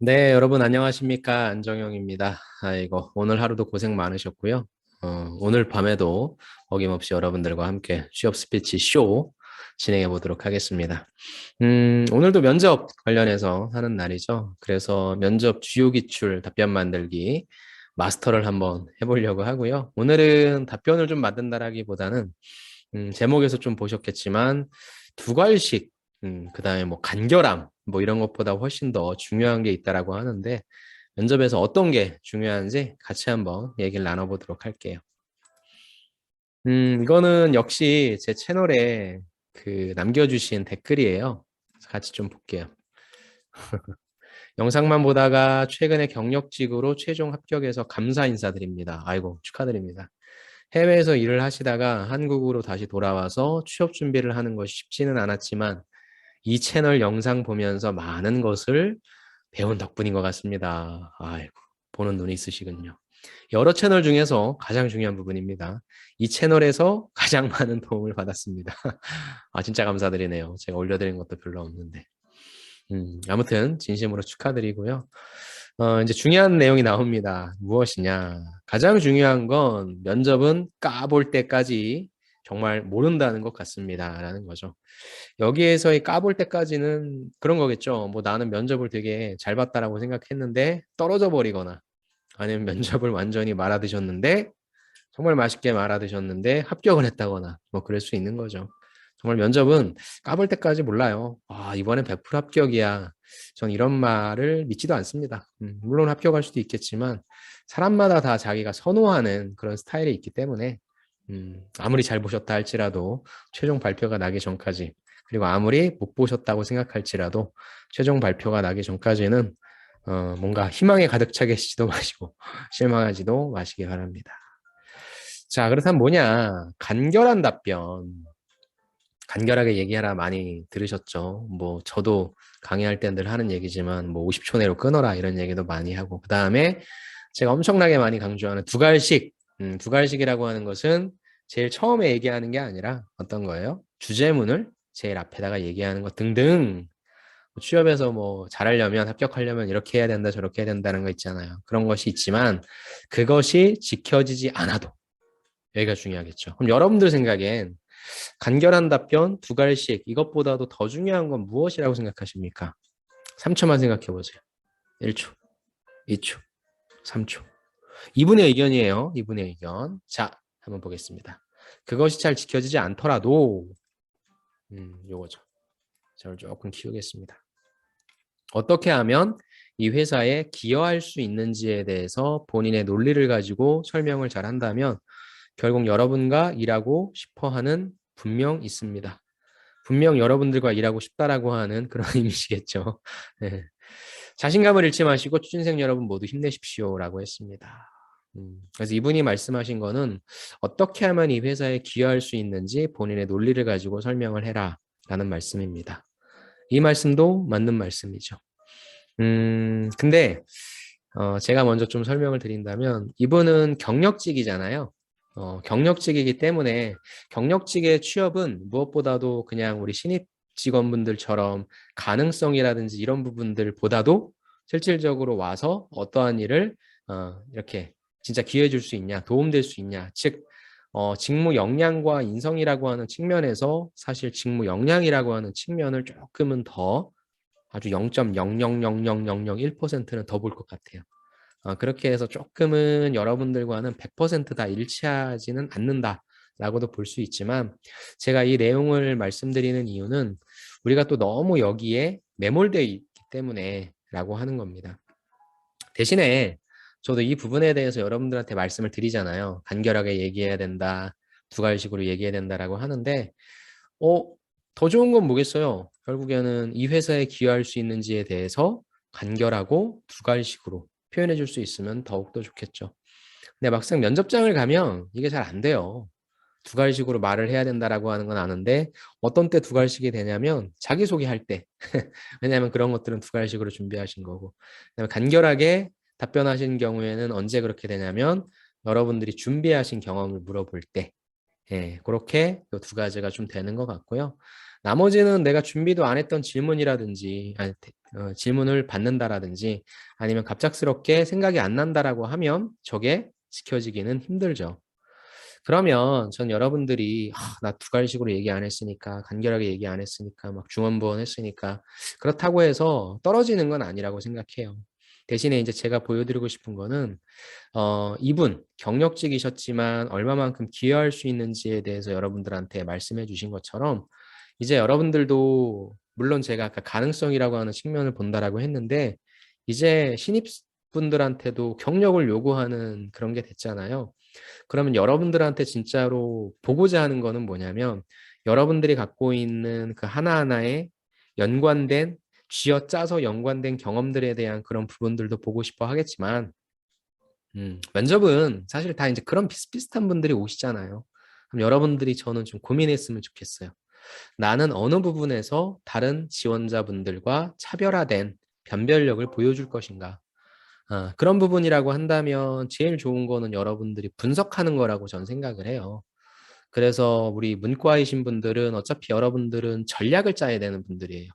네, 여러분 안녕하십니까? 안정영입니다. 아이고, 오늘 하루도 고생 많으셨고요. 오늘 밤에도 어김없이 여러분들과 함께 취업 스피치 쇼 진행해 보도록 하겠습니다. 오늘도 면접 관련해서 하는 날이죠. 그래서 면접 주요 기출 답변 만들기 마스터를 한번 해보려고 하고요. 오늘은 답변을 좀 만든다라기보다는 제목에서 좀 보셨겠지만 두괄식, 그다음에 뭐 간결함, 뭐 이런 것보다 훨씬 더 중요한 게 있다라고 하는데 면접에서 어떤 게 중요한지 같이 한번 얘기를 나눠보도록 할게요. 이거는 역시 제 채널에 그 남겨주신 댓글이에요. 같이 좀 볼게요. 영상만 보다가 최근에 경력직으로 최종 합격해서 감사 인사드립니다. 아이고, 축하드립니다. 해외에서 일을 하시다가 한국으로 다시 돌아와서 취업 준비를 하는 것이 쉽지는 않았지만 이 채널 영상 보면서 많은 것을 배운 덕분인 것 같습니다. 아이고, 보는 눈이 있으시군요. 여러 채널 중에서 가장 중요한 부분입니다. 이 채널에서 가장 많은 도움을 받았습니다. 아, 진짜 감사드리네요. 제가 올려드린 것도 별로 없는데. 아무튼 진심으로 축하드리고요. 이제 중요한 내용이 나옵니다. 무엇이냐? 가장 중요한 건 면접은 까볼 때까지 정말 모른다는 것 같습니다. 라는 거죠. 여기에서의 까볼 때까지는 그런 거겠죠. 뭐 나는 면접을 되게 잘 봤다라고 생각했는데 떨어져 버리거나 아니면 면접을 완전히 말아드셨는데 정말 맛있게 말아드셨는데 합격을 했다거나 뭐 그럴 수 있는 거죠. 정말 면접은 까볼 때까지 몰라요. 아, 이번엔 100% 합격이야. 전 이런 말을 믿지도 않습니다. 물론 합격할 수도 있겠지만 사람마다 다 자기가 선호하는 그런 스타일이 있기 때문에 아무리 잘 보셨다 할지라도 최종 발표가 나기 전까지 그리고 아무리 못 보셨다고 생각할지라도 최종 발표가 나기 전까지는 뭔가 희망에 가득 차 계시지도 마시고 실망하지도 마시기 바랍니다. 자, 그렇다면 뭐냐? 간결한 답변. 간결하게 얘기하라 많이 들으셨죠? 뭐 저도 강의할 때 늘 하는 얘기지만 뭐 50초 내로 끊어라 이런 얘기도 많이 하고 그 다음에 제가 엄청나게 많이 강조하는 두갈식. 두갈식이라고 하는 것은 제일 처음에 얘기하는 게 아니라 어떤 거예요? 주제문을 제일 앞에다가 얘기하는 것 등등. 취업에서 뭐 잘하려면 합격하려면 이렇게 해야 된다 저렇게 해야 된다는 거 있잖아요. 그런 것이 있지만 그것이 지켜지지 않아도 여기가 중요하겠죠. 그럼 여러분들 생각엔 간결한 답변 두갈식 이것보다도 더 중요한 건 무엇이라고 생각하십니까? 3초만 생각해 보세요. 1초, 2초, 3초. 이분의 의견이에요. 이분의 의견. 자, 한번 보겠습니다. 그것이 잘 지켜지지 않더라도 요거죠. 저를 조금 키우겠습니다. 어떻게 하면 이 회사에 기여할 수 있는지에 대해서 본인의 논리를 가지고 설명을 잘 한다면 결국 여러분과 일하고 싶어 하는 분명 있습니다. 분명 여러분들과 일하고 싶다라고 하는 그런 의미시겠죠. 네. 자신감을 잃지 마시고 취준생 여러분 모두 힘내십시오라고 했습니다. 그래서 이분이 말씀하신 거는 어떻게 하면 이 회사에 기여할 수 있는지 본인의 논리를 가지고 설명을 해라 라는 말씀입니다. 이 말씀도 맞는 말씀이죠. 근데 제가 먼저 좀 설명을 드린다면 이분은 경력직이잖아요. 경력직이기 때문에 경력직의 취업은 무엇보다도 그냥 우리 신입 직원분들처럼 가능성이라든지 이런 부분들보다도 실질적으로 와서 어떠한 일을 이렇게 진짜 기여해 줄 수 있냐, 도움될 수 있냐, 즉 직무 역량과 인성이라고 하는 측면에서 사실 직무 역량이라고 하는 측면을 조금은 더 아주 0.0000001%는 더 볼 것 같아요. 그렇게 해서 조금은 여러분들과는 100%다 일치하지는 않는다라고도 볼 수 있지만 제가 이 내용을 말씀드리는 이유는 우리가 또 너무 여기에 매몰되어 있기 때문에 라고 하는 겁니다. 대신에 저도 이 부분에 대해서 여러분들한테 말씀을 드리잖아요. 간결하게 얘기해야 된다, 두갈식으로 얘기해야 된다라고 하는데 어, 더 좋은 건 뭐겠어요? 결국에는 이 회사에 기여할 수 있는지에 대해서 간결하고 두갈식으로 표현해 줄 수 있으면 더욱더 좋겠죠. 근데 막상 면접장을 가면 이게 잘 안 돼요. 두갈식으로 말을 해야 된다라고 하는 건 아는데 어떤 때 두갈식이 되냐면 자기소개할 때. 왜냐하면 그런 것들은 두갈식으로 준비하신 거고. 그다음에 간결하게 답변하신 경우에는 언제 그렇게 되냐면 여러분들이 준비하신 경험을 물어볼 때 예, 그렇게 두 가지가 좀 되는 것 같고요. 나머지는 내가 준비도 안 했던 질문이라든지, 아니, 질문을 받는다라든지, 아니면 갑작스럽게 생각이 안 난다라고 하면 저게 지켜지기는 힘들죠. 그러면 전 여러분들이 나 두갈식으로 얘기 안 했으니까 간결하게 얘기 안 했으니까 막 중언부언 했으니까 그렇다고 해서 떨어지는 건 아니라고 생각해요. 대신에 이제 제가 보여드리고 싶은 거는 이분 경력직이셨지만 얼마만큼 기여할 수 있는지에 대해서 여러분들한테 말씀해 주신 것처럼 이제 여러분들도 물론 제가 아까 가능성이라고 하는 측면을 본다라고 했는데 이제 신입분들한테도 경력을 요구하는 그런 게 됐잖아요. 그러면 여러분들한테 진짜로 보고자 하는 거는 뭐냐면 여러분들이 갖고 있는 그 하나하나의 연관된 쥐어짜서 연관된 경험들에 대한 그런 부분들도 보고 싶어 하겠지만 면접은 사실 다 이제 그런 비슷비슷한 분들이 오시잖아요. 그럼 여러분들이 저는 좀 고민했으면 좋겠어요. 나는 어느 부분에서 다른 지원자분들과 차별화된 변별력을 보여줄 것인가? 그런 부분이라고 한다면 제일 좋은 거는 여러분들이 분석하는 거라고 저는 생각을 해요. 그래서 우리 문과이신 분들은 어차피 여러분들은 전략을 짜야 되는 분들이에요.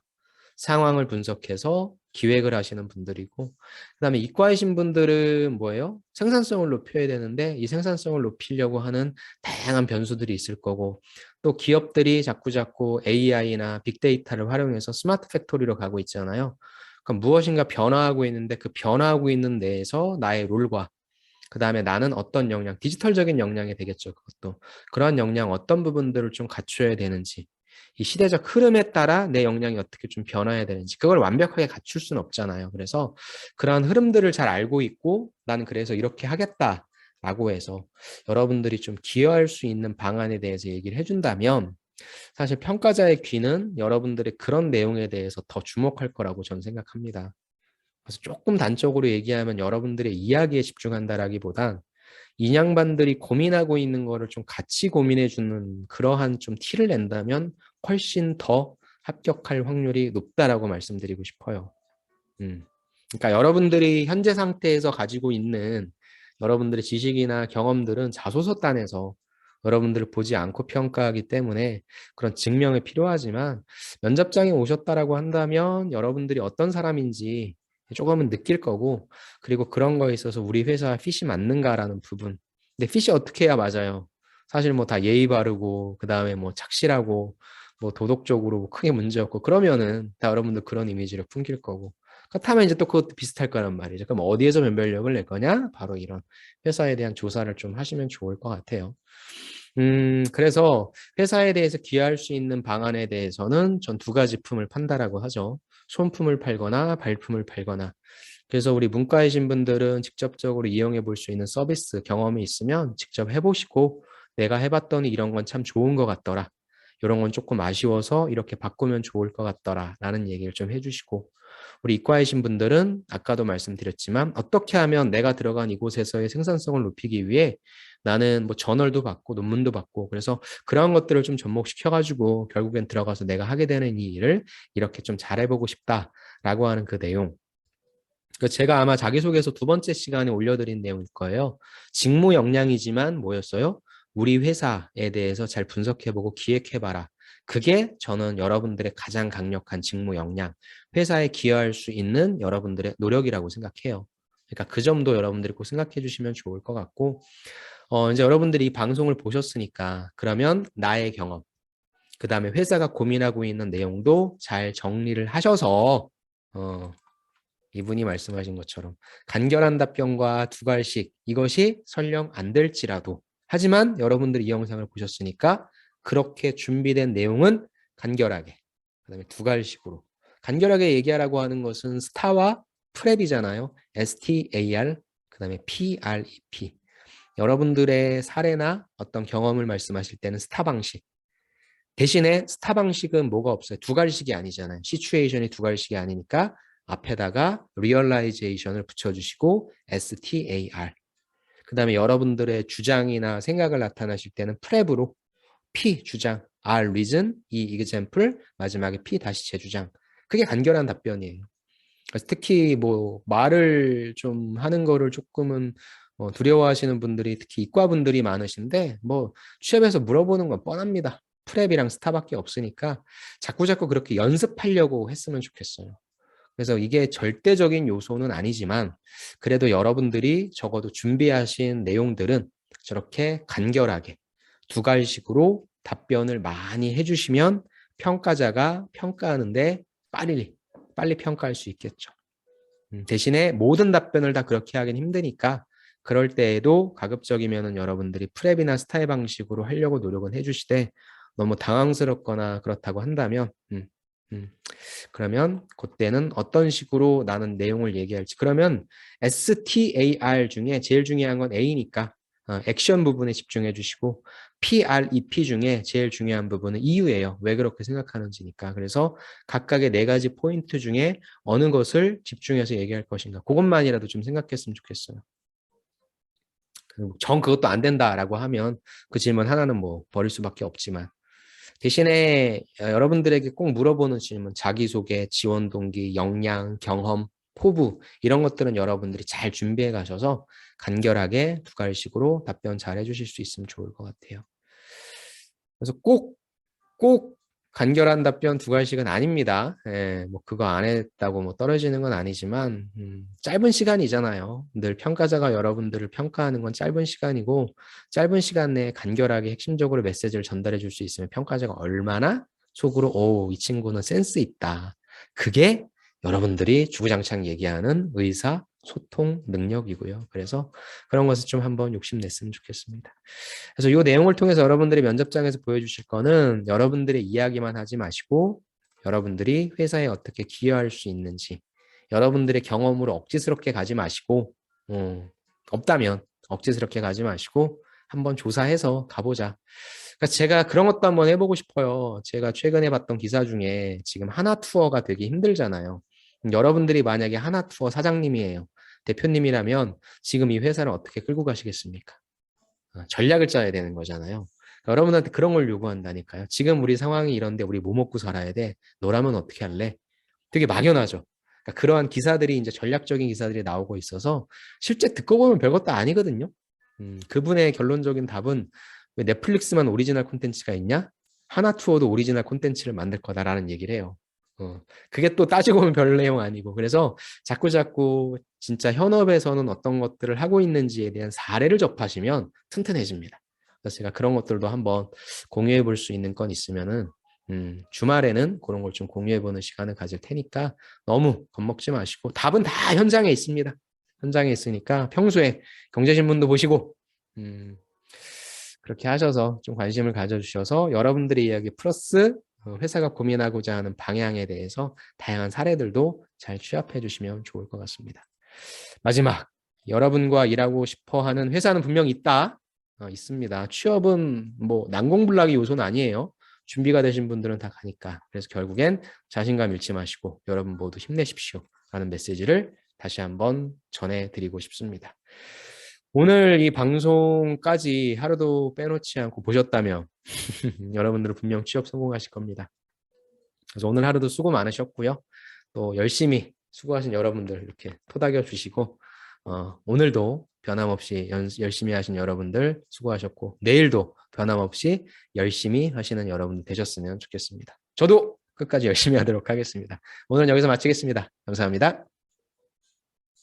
상황을 분석해서 기획을 하시는 분들이고, 그다음에 이과이신 분들은 뭐예요? 생산성을 높여야 되는데 이 생산성을 높이려고 하는 다양한 변수들이 있을 거고, 또 기업들이 자꾸자꾸 AI나 빅데이터를 활용해서 스마트 팩토리로 가고 있잖아요. 그럼 무엇인가 변화하고 있는데 그 변화하고 있는 내에서 나의 롤과 그다음에 나는 어떤 역량, 디지털적인 역량이 되겠죠. 그것도. 그런 역량 어떤 부분들을 좀 갖춰야 되는지, 이 시대적 흐름에 따라 내 역량이 어떻게 좀 변화해야 되는지, 그걸 완벽하게 갖출 수는 없잖아요. 그래서 그런 흐름들을 잘 알고 있고, 나는 그래서 이렇게 하겠다라고 해서 여러분들이 좀 기여할 수 있는 방안에 대해서 얘기를 해준다면, 사실 평가자의 귀는 여러분들의 그런 내용에 대해서 더 주목할 거라고 저는 생각합니다. 그래서 조금 단적으로 얘기하면 여러분들의 이야기에 집중한다라기보단 인양반들이 고민하고 있는 거를 좀 같이 고민해 주는 그러한 좀 티를 낸다면 훨씬 더 합격할 확률이 높다라고 말씀드리고 싶어요. 그러니까 여러분들이 현재 상태에서 가지고 있는 여러분들의 지식이나 경험들은 자소서단에서 여러분들을 보지 않고 평가하기 때문에 그런 증명이 필요하지만 면접장에 오셨다라고 한다면 여러분들이 어떤 사람인지 조금은 느낄 거고, 그리고 그런 거에 있어서 우리 회사 핏이 맞는가라는 부분. 근데 핏이 어떻게 해야 맞아요? 사실 뭐 다 예의 바르고 그다음에 뭐 착실하고 뭐 도덕적으로 뭐 크게 문제 없고 그러면은 다 여러분들 그런 이미지를 풍길 거고, 그렇다면 이제 또 그것도 비슷할 거란 말이죠. 그럼 어디에서 변별력을 낼 거냐? 바로 이런 회사에 대한 조사를 좀 하시면 좋을 것 같아요. 그래서 회사에 대해서 기여할 수 있는 방안에 대해서는 전 두 가지 품을 판다라고 하죠. 손품을 팔거나 발품을 팔거나. 그래서 우리 문과이신 분들은 직접적으로 이용해 볼 수 있는 서비스 경험이 있으면 직접 해보시고 내가 해봤더니 이런 건 참 좋은 것 같더라. 이런 건 조금 아쉬워서 이렇게 바꾸면 좋을 것 같더라. 라는 얘기를 좀 해주시고, 우리 이과이신 분들은 아까도 말씀드렸지만 어떻게 하면 내가 들어간 이곳에서의 생산성을 높이기 위해 나는 뭐 저널도 받고 논문도 받고 그래서 그런 것들을 좀 접목시켜가지고 결국엔 들어가서 내가 하게 되는 이 일을 이렇게 좀 잘해보고 싶다라고 하는 그 내용. 제가 아마 자기소개서 두 번째 시간에 올려드린 내용일 거예요. 직무 역량이지만 뭐였어요? 우리 회사에 대해서 잘 분석해보고 기획해봐라. 그게 저는 여러분들의 가장 강력한 직무 역량, 회사에 기여할 수 있는 여러분들의 노력이라고 생각해요. 그러니까 그 점도 여러분들이 꼭 생각해 주시면 좋을 것 같고, 이제 여러분들이 이 방송을 보셨으니까 그러면 나의 경험, 그 다음에 회사가 고민하고 있는 내용도 잘 정리를 하셔서 이분이 말씀하신 것처럼 간결한 답변과 두갈식 이것이 설령 안 될지라도 하지만 여러분들이 이 영상을 보셨으니까 그렇게 준비된 내용은 간결하게 그다음에 두갈식으로 간결하게 얘기하라고 하는 것은 스타와 프랩이잖아요. STAR 그다음에 PREP 여러분들의 사례나 어떤 경험을 말씀하실 때는 스타 방식 대신에 스타 방식은 뭐가 없어요. 두갈식이 아니잖아요. 시츄에이션이 두갈식이 아니니까 앞에다가 리얼라이제이션을 붙여주시고 STAR 그 다음에 여러분들의 주장이나 생각을 나타나실 때는 프랩으로 P 주장, R reason, E example, 마지막에 P 다시 재주장 그게 간결한 답변이에요. 그래서 특히 뭐 말을 좀 하는 거를 조금은 두려워하시는 분들이 특히 이과 분들이 많으신데 뭐 취업해서 물어보는 건 뻔합니다. 프랩이랑 스타밖에 없으니까 자꾸자꾸 그렇게 연습하려고 했으면 좋겠어요. 그래서 이게 절대적인 요소는 아니지만 그래도 여러분들이 적어도 준비하신 내용들은 저렇게 간결하게 두 가지식으로 답변을 많이 해주시면 평가자가 평가하는데 빨리 평가할 수 있겠죠. 대신에 모든 답변을 다 그렇게 하긴 힘드니까 그럴 때에도 가급적이면 여러분들이 프랩이나 스타일 방식으로 하려고 노력은 해주시되 너무 당황스럽거나 그렇다고 한다면 그러면 그때는 어떤 식으로 나는 내용을 얘기할지. 그러면 STAR 중에 제일 중요한 건 A니까 액션 부분에 집중해 주시고 PREP 중에 제일 중요한 부분은 이유예요. 왜 그렇게 생각하는지니까. 그래서 각각의 네 가지 포인트 중에 어느 것을 집중해서 얘기할 것인가. 그것만이라도 좀 생각했으면 좋겠어요. 그것도 안 된다라고 하면 그 질문 하나는 뭐 버릴 수밖에 없지만 대신에 여러분들에게 꼭 물어보는 질문, 자기소개, 지원 동기, 역량, 경험, 포부 이런 것들은 여러분들이 잘 준비해 가셔서 간결하게 두 가지식으로 답변 잘 해주실 수 있으면 좋을 것 같아요. 그래서 꼭 간결한 답변 두 가지씩은 아닙니다. 예, 뭐 그거 안 했다고 뭐 떨어지는 건 아니지만 짧은 시간이잖아요. 늘 평가자가 여러분들을 평가하는 건 짧은 시간이고 짧은 시간 내에 간결하게 핵심적으로 메시지를 전달해 줄 수 있으면 평가자가 얼마나 속으로 이 친구는 센스 있다. 그게 여러분들이 주구장창 얘기하는 의사 소통 능력이고요. 그래서 그런 것을 좀 한번 욕심냈으면 좋겠습니다. 그래서 이 내용을 통해서 여러분들이 면접장에서 보여주실 거는 여러분들의 이야기만 하지 마시고 여러분들이 회사에 어떻게 기여할 수 있는지 여러분들의 경험으로 억지스럽게 가지 마시고 없다면 억지스럽게 가지 마시고 한번 조사해서 가보자. 그러니까 제가 그런 것도 한번 해보고 싶어요. 제가 최근에 봤던 기사 중에 지금 하나투어가 되게 힘들잖아요. 여러분들이 만약에 하나투어 사장님이에요. 대표님이라면 지금 이 회사를 어떻게 끌고 가시겠습니까? 전략을 짜야 되는 거잖아요. 그러니까 여러분한테 그런 걸 요구한다니까요. 지금 우리 상황이 이런데 우리 뭐 먹고 살아야 돼? 너라면 어떻게 할래? 되게 막연하죠. 그러니까 그러한 기사들이 이제 전략적인 기사들이 나오고 있어서 실제 듣고 보면 별것도 아니거든요. 그분의 결론적인 답은 왜 넷플릭스만 오리지널 콘텐츠가 있냐? 하나투어도 오리지널 콘텐츠를 만들 거다라는 얘기를 해요. 그게 또 따지고 보면 별 내용 아니고. 그래서 자꾸 진짜 현업에서는 어떤 것들을 하고 있는지에 대한 사례를 접하시면 튼튼해집니다. 그래서 제가 그런 것들도 한번 공유해 볼 수 있는 건 있으면은, 주말에는 그런 걸 좀 공유해 보는 시간을 가질 테니까 너무 겁먹지 마시고, 답은 다 현장에 있습니다. 현장에 있으니까 평소에 경제신문도 보시고, 그렇게 하셔서 좀 관심을 가져주셔서 여러분들의 이야기 플러스 회사가 고민하고자 하는 방향에 대해서 다양한 사례들도 잘 취합해 주시면 좋을 것 같습니다. 마지막, 여러분과 일하고 싶어 하는 회사는 분명 있다. 있습니다. 취업은 뭐 난공불락의 요소는 아니에요. 준비가 되신 분들은 다 가니까. 그래서 결국엔 자신감 잃지 마시고 여러분 모두 힘내십시오. 라는 메시지를 다시 한번 전해드리고 싶습니다. 오늘 이 방송까지 하루도 빼놓지 않고 보셨다면 여러분들은 분명 취업 성공하실 겁니다. 그래서 오늘 하루도 수고 많으셨고요. 또 열심히 수고하신 여러분들 이렇게 토닥여 주시고 오늘도 변함없이 열심히 하신 여러분들 수고하셨고 내일도 변함없이 열심히 하시는 여러분 되셨으면 좋겠습니다. 저도 끝까지 열심히 하도록 하겠습니다. 오늘은 여기서 마치겠습니다. 감사합니다.